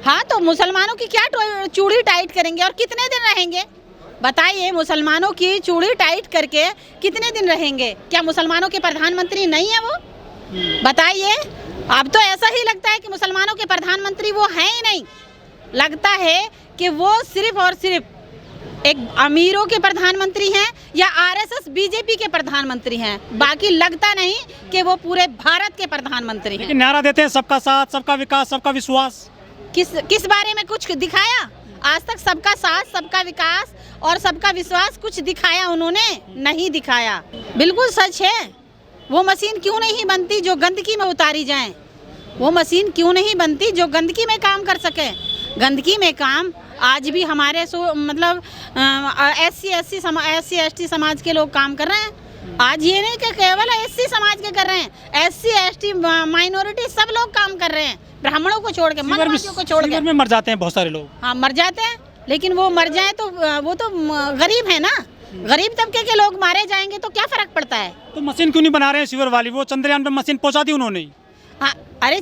हाँ, तो मुसलमानों की क्या चूड़ी टाइट करेंगे और कितने दिन रहेंगे? बताइए, मुसलमानों की चूड़ी टाइट करके कितने दिन रहेंगे? क्या मुसलमानों के प्रधानमंत्री नहीं है वो? बताइए। अब तो ऐसा ही लगता है कि मुसलमानों के प्रधानमंत्री वो हैं ही नहीं। लगता है कि वो सिर्फ और सिर्फ एक अमीरों के प्रधानमंत्री हैं या आरएसएस बीजेपी के प्रधानमंत्री हैं। बाकी लगता नहीं कि वो पूरे भारत के प्रधानमंत्री हैं। लेकिन नारा देते हैं सबका साथ, सबका विकास, सबका विश्वास। किस बारे में कुछ दिखाया? आज तक सबका साथ, सबका विकास और सबका विश्वास कुछ दिखाया उन्होंने? नहीं दिखाया। बिल्कुल सच है। वो मशीन क्यों नहीं बनती जो गंदगी में उतारी जाए? वो मशीन क्यों नहीं बनती जो गंदगी में काम कर सके? गंदगी में काम आज भी हमारे मतलब SC ST समाज के लोग काम कर रहे हैं। आज ये नहीं कि केवल SC समाज के कर रहे हैं, SC ST माइनॉरिटी सब लोग काम कर रहे हैं, ब्राह्मणों को छोड़ के, मनवासियों को छोड़ के। में मर जाते हैं बहुत सारे लोग। हाँ, मर जाते हैं, लेकिन वो मर जाए तो वो तो गरीब है ना। गरीब तबके के लोग मारे जाएंगे तो क्या फर्क पड़ता है? तो मशीन क्यों नहीं बना रहे हैं सीवर वाली? वो चंद्रयान पे मशीन पहुंचा दी उन्होंने। हाँ, अरे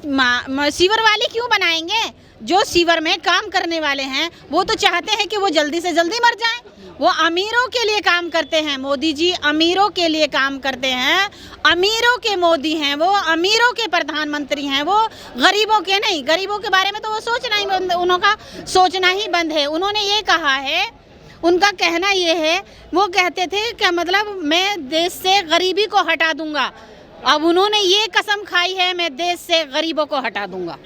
सीवर वाली क्यों बनाएंगे? जो सीवर में काम करने वाले हैं वो तो चाहते हैं कि वो जल्दी से जल्दी मर जाएं। वो अमीरों के लिए काम करते हैं। मोदी जी अमीरों के लिए काम करते हैं। अमीरों के मोदी हैं वो, अमीरों के प्रधानमंत्री हैं वो, गरीबों के नहीं। गरीबों के बारे में तो वो सोचना ही बंद, उनका सोचना ही बंद है। उन्होंने ये कहा है, उनका कहना ये है, वो कहते थे कि मतलब मैं देश से गरीबी को हटा दूंगा। अब उन्होंने ये कसम खाई है, मैं देश से गरीबों को हटा दूंगा।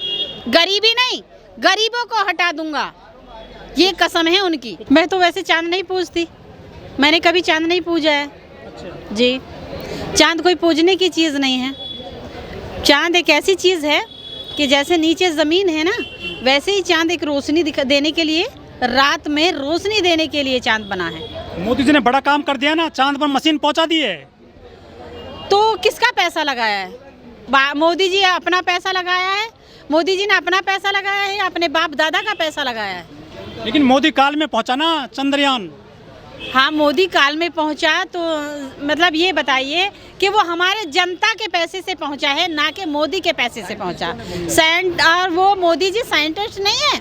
गरीबी नहीं, गरीबों को हटा दूंगा, ये कसम है उनकी। मैं तो वैसे चांद नहीं पूजती, मैंने कभी चांद नहीं पूजा है। अच्छा। जी, चांद कोई पूजने की चीज़ नहीं है। चांद एक ऐसी चीज़ है कि जैसे नीचे ज़मीन है ना, वैसे ही चांद एक रोशनी देने के लिए, रात में रोशनी देने के लिए चांद बना है। मोदी जी ने बड़ा काम कर दिया ना, चांद पर मशीन पहुंचा दी है। तो किसका पैसा लगाया है? मोदी जी अपना पैसा लगाया है। मोदी जी ने अपना पैसा लगाया है, अपने बाप दादा का पैसा लगाया है। लेकिन मोदी काल में पहुंचा ना चंद्रयान। हाँ, मोदी काल में पहुंचा, तो मतलब ये बताइए कि वो हमारे जनता के पैसे से पहुंचा है, ना कि मोदी के पैसे से पहुंचा। और वो मोदी जी साइंटिस्ट नहीं है।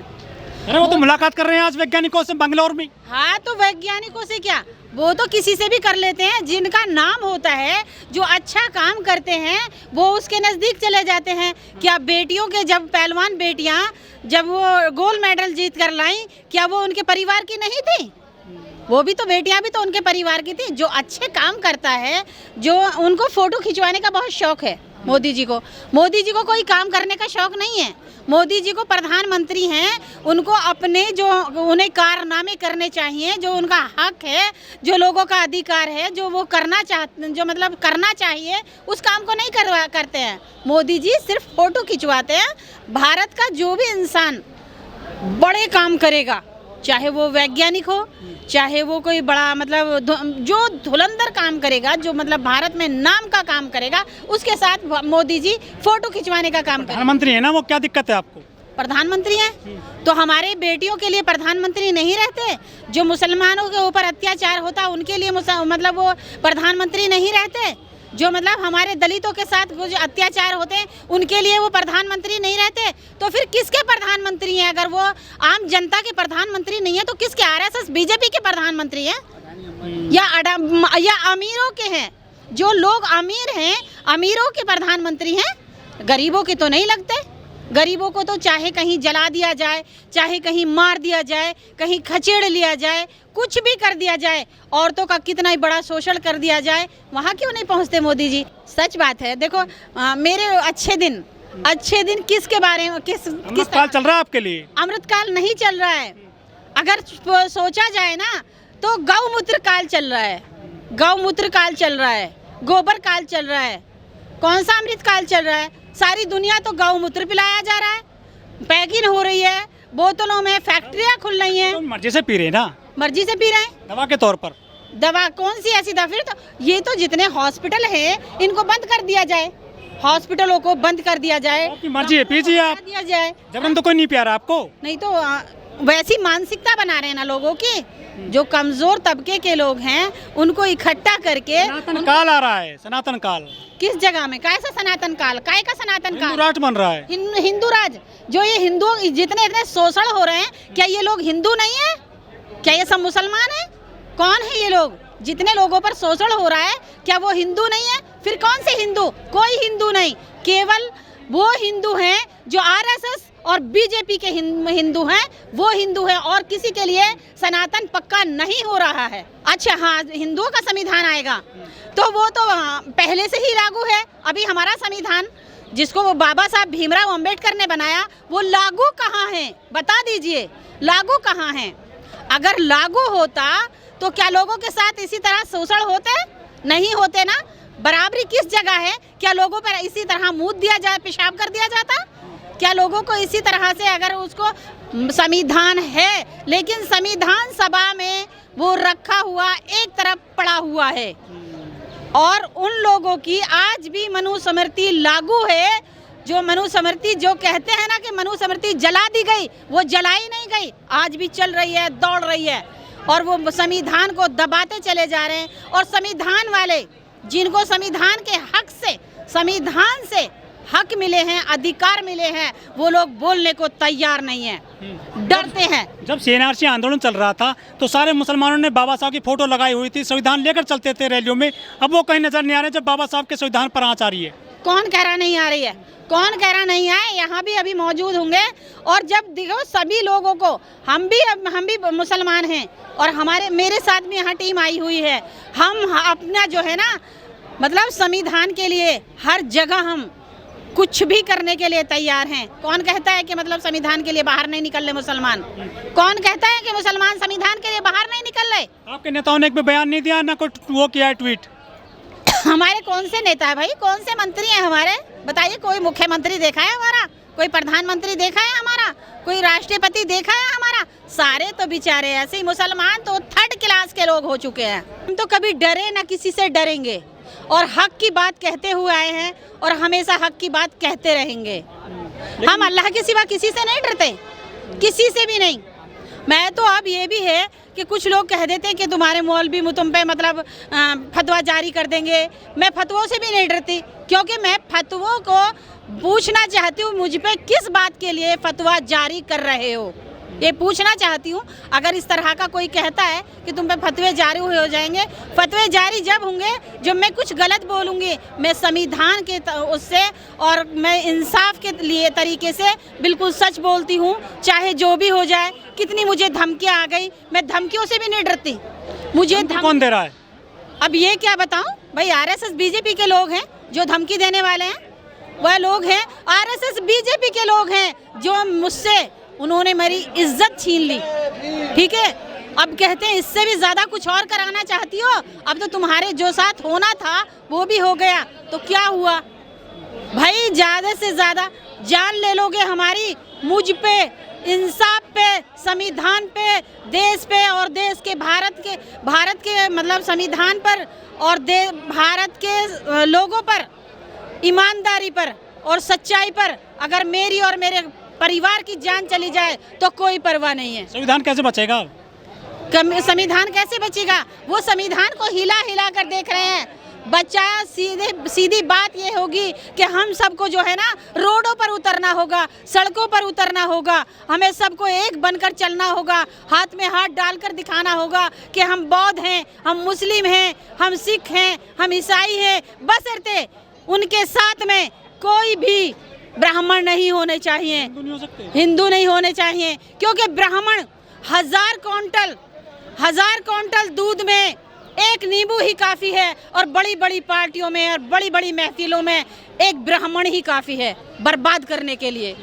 अरे वो तो मुलाकात कर रहे हैं आज वैज्ञानिकों से बंगलौर में। हाँ, तो वैज्ञानिकों से क्या, वो तो किसी से भी कर लेते हैं। जिनका नाम होता है, जो अच्छा काम करते हैं, वो उसके नज़दीक चले जाते हैं। क्या बेटियों के, जब पहलवान बेटियां जब वो गोल्ड मेडल जीत कर लाई, क्या वो उनके परिवार की नहीं थी? वो भी तो बेटियां भी तो उनके परिवार की थी। जो अच्छे काम करता है, जो उनको फोटो खिंचवाने का बहुत शौक है मोदी जी को कोई काम करने का शौक नहीं है। मोदी जी को प्रधानमंत्री हैं, उनको अपने जो उन्हें कारनामे करने चाहिए, जो उनका हक है, जो लोगों का अधिकार है, जो वो करना चाहते, जो मतलब करना चाहिए, उस काम को नहीं करते हैं। मोदी जी सिर्फ फोटो खिंचवाते हैं। भारत का जो भी इंसान बड़े काम करेगा, चाहे वो वैज्ञानिक हो, चाहे वो कोई बड़ा मतलब जो धुरंधर काम करेगा, जो मतलब भारत में नाम का काम करेगा, उसके साथ मोदी जी फोटो खिंचवाने का काम करें। प्रधानमंत्री है ना, वो क्या दिक्कत है आपको? प्रधानमंत्री हैं तो हमारे बेटियों के लिए प्रधानमंत्री नहीं रहते? जो मुसलमानों के ऊपर अत्याचार होता है उनके लिए मतलब वो प्रधानमंत्री नहीं रहते? जो मतलब हमारे दलितों के साथ जो अत्याचार होते हैं उनके लिए वो प्रधानमंत्री नहीं रहते? तो फिर किसके प्रधानमंत्री हैं? अगर वो आम जनता के प्रधानमंत्री नहीं है तो किसके? आरएसएस बीजेपी के प्रधानमंत्री हैं या अमीरों के हैं? जो लोग अमीर हैं, अमीरों के प्रधानमंत्री हैं, गरीबों के तो नहीं लगते। गरीबों को तो चाहे कहीं जला दिया जाए, चाहे कहीं मार दिया जाए, कहीं खचेड़ लिया जाए, कुछ भी कर दिया जाए, औरतों का कितना ही बड़ा शोषण कर दिया जाए, वहाँ क्यों नहीं पहुँचते मोदी जी? सच बात है। देखो मेरे अच्छे दिन किसके बारे में, किस काल चल रहा है आपके लिए? अमृतकाल नहीं चल रहा है। अगर सोचा जाए ना तो गौमूत्र काल चल रहा है, गौमूत्र काल चल रहा है, गोबर काल चल रहा है। कौन सा अमृत काल चल रहा है? सारी दुनिया तो गौमूत्र पिलाया जा रहा है, पैकिंग हो रही है, बोतलों में फैक्ट्रियां खुल रही हैं। तो मर्जी से पी रहे हैं ना? मर्जी से पी रहे हैं, दवा के तौर पर। दवा कौन सी ऐसी दवा? फिर तो ये तो जितने हॉस्पिटल हैं इनको बंद कर दिया जाए, हॉस्पिटलों को बंद कर दिया जाए। आपकी मर्जी है, पीजिए आप। दिया जाए। जबरन तो कोई नहीं पिया रहा आपको? नहीं तो वैसी मानसिकता बना रहे हैं ना लोगों की, जो कमजोर तबके के लोग हैं उनको इकट्ठा करके सनातन काल आ रहा है, सनातन काल किस जगह में कैसा सनातन काल, काय का सनातन हिंदू काल, राष्ट्र बन रहा है। हिंदू राज। जो ये हिंदू जितने इतने शोषण हो रहे हैं, क्या ये लोग हिंदू नहीं है? क्या ये सब मुसलमान है? कौन है ये लोग? जितने लोगों पर शोषण हो रहा है, क्या वो हिंदू नहीं है? फिर कौन से हिंदू? कोई हिंदू नहीं, केवल वो हिंदू हैं जो आरएसएस और बीजेपी के हिंदू हैं, वो हिंदू हैं, और किसी के लिए सनातन पक्का नहीं हो रहा है। अच्छा हाँ, हिंदुओं का संविधान आएगा तो वो तो पहले से ही लागू है। अभी हमारा संविधान जिसको वो बाबा साहब भीमराव अंबेडकर ने बनाया, वो लागू कहाँ है? बता दीजिए, लागू कहाँ है? अगर लागू होता तो क्या लोगों के साथ इसी तरह शोषण होते? नहीं होते ना। बराबरी किस जगह है? क्या लोगों पर इसी तरह मुंह दिया जाए, पेशाब कर दिया जाता? क्या लोगों को इसी तरह से, अगर उसको संविधान है लेकिन संविधान सभा में वो रखा हुआ एक तरफ पड़ा हुआ है, और उन लोगों की आज भी मनुस्मृति लागू है। जो मनुस्मृति जो कहते हैं ना कि मनुस्मृति जला दी गई, वो जलाई नहीं गई, आज भी चल रही है, दौड़ रही है, और वो संविधान को दबाते चले जा रहे हैं। और संविधान वाले जिनको संविधान के हक से, संविधान से हक मिले हैं, अधिकार मिले हैं, वो लोग बोलने को तैयार नहीं है, डरते हैं। जब सीएनआरसी आंदोलन चल रहा था तो सारे मुसलमानों ने बाबा साहब की फोटो लगाई हुई थी, संविधान लेकर चलते थे रैलियों में। अब वो कहीं नजर नहीं आ रहे जब बाबा साहब के संविधान पर आँच आ रही है। कौन कह रहा नहीं आ रही है? कौन कह रहा नहीं आए? यहाँ भी अभी मौजूद होंगे। और जब देखो सभी लोगों को, हम भी मुसलमान हैं, और मेरे साथ भी यहाँ टीम आई हुई है। हम अपना जो है ना, मतलब संविधान के लिए हर जगह हम कुछ भी करने के लिए तैयार हैं। कौन कहता है कि मतलब संविधान के लिए बाहर नहीं निकल रहे मुसलमान? कौन कहता है कि मुसलमान संविधान के लिए बाहर नहीं निकल रहे? आपके नेताओं ने एक भी बयान नहीं दिया, ना कोई वो किया है ट्वीट। हमारे कौन से नेता है भाई? कौन से मंत्री हैं हमारे? बताइए, कोई मुख्यमंत्री देखा है हमारा? कोई प्रधानमंत्री देखा है हमारा? कोई राष्ट्रपति देखा है हमारा? सारे तो बेचारे ऐसे ही, मुसलमान तो थर्ड क्लास के लोग हो चुके हैं। हम तो कभी डरे ना किसी से डरेंगे, और हक की बात कहते हुए आए हैं, और हमेशा हक की बात कहते रहेंगे। हम अल्लाह के सिवा किसी से नहीं डरते, किसी से भी नहीं। मैं तो अब ये भी है कि कुछ लोग कह देते हैं कि तुम्हारे मौलवी तुम पे मतलब फतवा जारी कर देंगे। मैं फतवों से भी नहीं डरती, क्योंकि मैं फतवों को पूछना चाहती हूँ, मुझ पे किस बात के लिए फतवा जारी कर रहे हो, ये पूछना चाहती हूँ। अगर इस तरह का कोई कहता है कि तुम पे फतवे जारी हो जाएंगे, फतवे जारी जब होंगे जब मैं कुछ गलत बोलूँगी, मैं संविधान के उससे और मैं इंसाफ के लिए तरीके से बिल्कुल सच बोलती हूँ, चाहे जो भी हो जाए। कितनी मुझे धमकियाँ आ गई, मैं धमकियों से भी नहीं डरती। मुझे कौन दे रहा है? अब ये क्या बताऊँ भाई? आरएसएस बीजेपी के लोग हैं जो धमकी देने वाले हैं, वह लोग हैं। आरएसएस बीजेपी के लोग हैं जो मुझसे, उन्होंने मेरी इज्जत छीन ली, ठीक है। अब कहते हैं इससे भी ज़्यादा कुछ और कराना चाहती हो। अब तो तुम्हारे जो साथ होना था वो भी हो गया, तो क्या हुआ भाई? ज़्यादा से ज़्यादा जान ले लोगे हमारी, मुझ पे, इंसाफ पे, संविधान पे, देश पे, और देश के भारत के मतलब संविधान पर, और भारत के लोगों पर, ईमानदारी पर और सच्चाई पर अगर मेरी और मेरे परिवार की जान चली जाए तो कोई परवाह नहीं है। संविधान कैसे बचेगा? संविधान कैसे बचेगा? वो संविधान को हिला हिला कर देख रहे हैं। बच्चा सीधी बात ये होगी कि हम सबको जो है ना रोडों पर उतरना होगा, सड़कों पर उतरना होगा, हमें सबको एक बनकर चलना होगा, हाथ में हाथ डालकर दिखाना होगा कि हम बौद्ध हैं, हम मुस्लिम हैं, हम सिख हैं, हम ईसाई हैं, बशर्ते उनके साथ में कोई भी ब्राह्मण नहीं होने चाहिए, हिंदू नहीं होने चाहिए। क्योंकि ब्राह्मण 1000 क्विंटल दूध में एक नींबू ही काफ़ी है, और बड़ी बड़ी पार्टियों में और बड़ी बड़ी महफिलों में एक ब्राह्मण ही काफ़ी है बर्बाद करने के लिए।